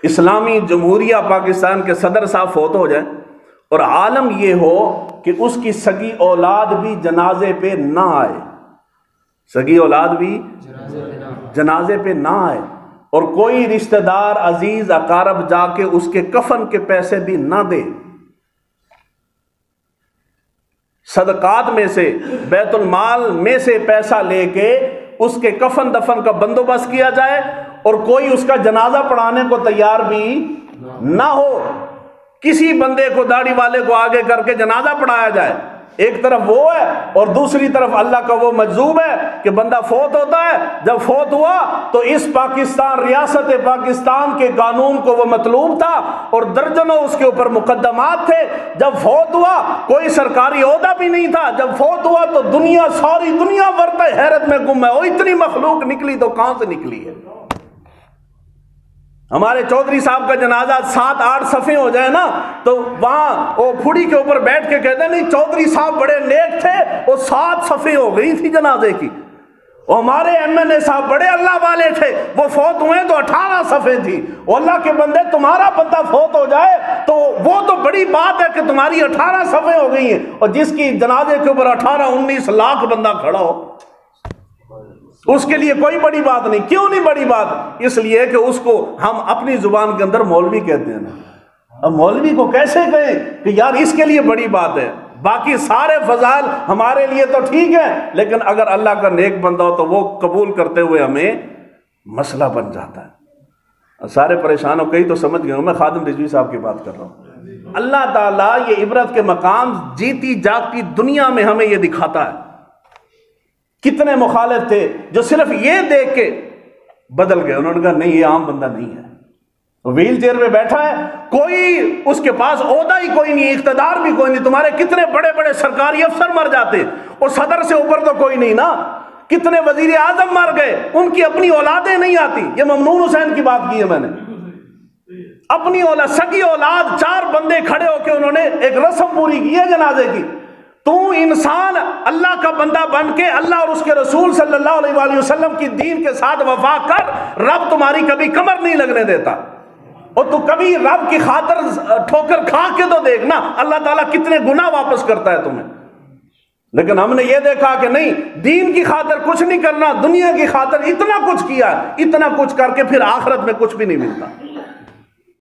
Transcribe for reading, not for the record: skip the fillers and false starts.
اسلامی جمہوریہ پاکستان کے صدر صاحب فوت ہو جائیں اور عالم یہ ہو کہ اس کی سگی اولاد بھی جنازے پہ نہ آئے، سگی اولاد بھی جنازے پہ نہ آئے، اور کوئی رشتہ دار عزیز اقارب جا کے اس کے کفن کے پیسے بھی نہ دے، صدقات میں سے بیت المال میں سے پیسہ لے کے اس کے کفن دفن کا بندوبست کیا جائے، اور کوئی اس کا جنازہ پڑھانے کو تیار بھی نہ ہو، کسی بندے کو داڑھی والے کو آگے کر کے جنازہ پڑھایا جائے۔ ایک طرف وہ ہے اور دوسری طرف اللہ کا وہ مجذوب ہے کہ بندہ فوت ہوتا ہے، جب فوت ہوا تو اس پاکستان، ریاست پاکستان کے قانون کو وہ مطلوب تھا اور درجنوں اس کے اوپر مقدمات تھے۔ جب فوت ہوا کوئی سرکاری عہدہ بھی نہیں تھا، جب فوت ہوا تو دنیا، ساری دنیا ورطہ حیرت میں گم ہے، وہ اتنی مخلوق نکلی تو کہاں سے نکلی ہے؟ ہمارے چودھری صاحب کا جنازہ 7-8 صفحے ہو جائے نا تو وہاں وہ پھڑی کے اوپر بیٹھ کے کہتے ہیں نہیں چودھری صاحب بڑے نیک تھے، وہ 7 صفحے ہو گئی تھی جنازے کی، اور ہمارے MLA صاحب بڑے اللہ والے تھے، وہ فوت ہوئے تو 18 صفحے تھی۔ وہ اللہ کے بندے، تمہارا بندہ فوت ہو جائے تو وہ تو بڑی بات ہے کہ تمہاری 18 صفحے ہو گئی ہیں، اور جس کی جنازے کے اوپر 18-19 لاکھ بندہ کھڑا ہو اس کے لیے کوئی بڑی بات نہیں۔ کیوں نہیں بڑی بات؟ اس لیے کہ اس کو ہم اپنی زبان کے اندر مولوی کہتے ہیں نا۔ اب مولوی کو کیسے کہیں کہ یار اس کے لیے بڑی بات ہے؟ باقی سارے فضائل ہمارے لیے تو ٹھیک ہے، لیکن اگر اللہ کا نیک بندہ ہو تو وہ قبول کرتے ہوئے ہمیں مسئلہ بن جاتا ہے۔ سارے پریشان ہو کئی تو سمجھ گئے ہوں، میں خادم رضوی صاحب کی بات کر رہا ہوں۔ اللہ تعالیٰ یہ عبرت کے مقام جیتی جاگتی دنیا میں ہمیں یہ دکھاتا ہے۔ کتنے مخالف تھے جو صرف یہ دیکھ کے بدل گئے، انہوں نے کہا نہیں یہ عام بندہ نہیں ہے، ویل چیئر میں بیٹھا ہے، کوئی اس کے پاس عہدہ ہی کوئی نہیں، اقتدار بھی کوئی نہیں۔ تمہارے کتنے بڑے بڑے سرکاری افسر مر جاتے اور صدر سے اوپر تو کوئی نہیں نا، کتنے وزیر اعظم مر گئے، ان کی اپنی اولادیں نہیں آتی۔ یہ ممنون حسین کی بات کی ہے میں نے، اپنی اولاد، سگی اولاد، 4 بندے کھڑے ہو کے انہوں نے ایک رسم پوری کی ہے جنازے کی۔ تو انسان اللہ کا بندہ بن کے اللہ اور اس کے رسول صلی اللہ علیہ وآلہ وسلم کی دین کے ساتھ وفا کر، رب تمہاری کبھی کمر نہیں لگنے دیتا، اور تو کبھی رب کی خاطر ٹھوکر کھا کے تو دیکھنا اللہ تعالیٰ کتنے گناہ واپس کرتا ہے تمہیں۔ لیکن ہم نے یہ دیکھا کہ نہیں، دین کی خاطر کچھ نہیں کرنا، دنیا کی خاطر اتنا کچھ کیا، اتنا کچھ کر کے پھر آخرت میں کچھ بھی نہیں ملتا۔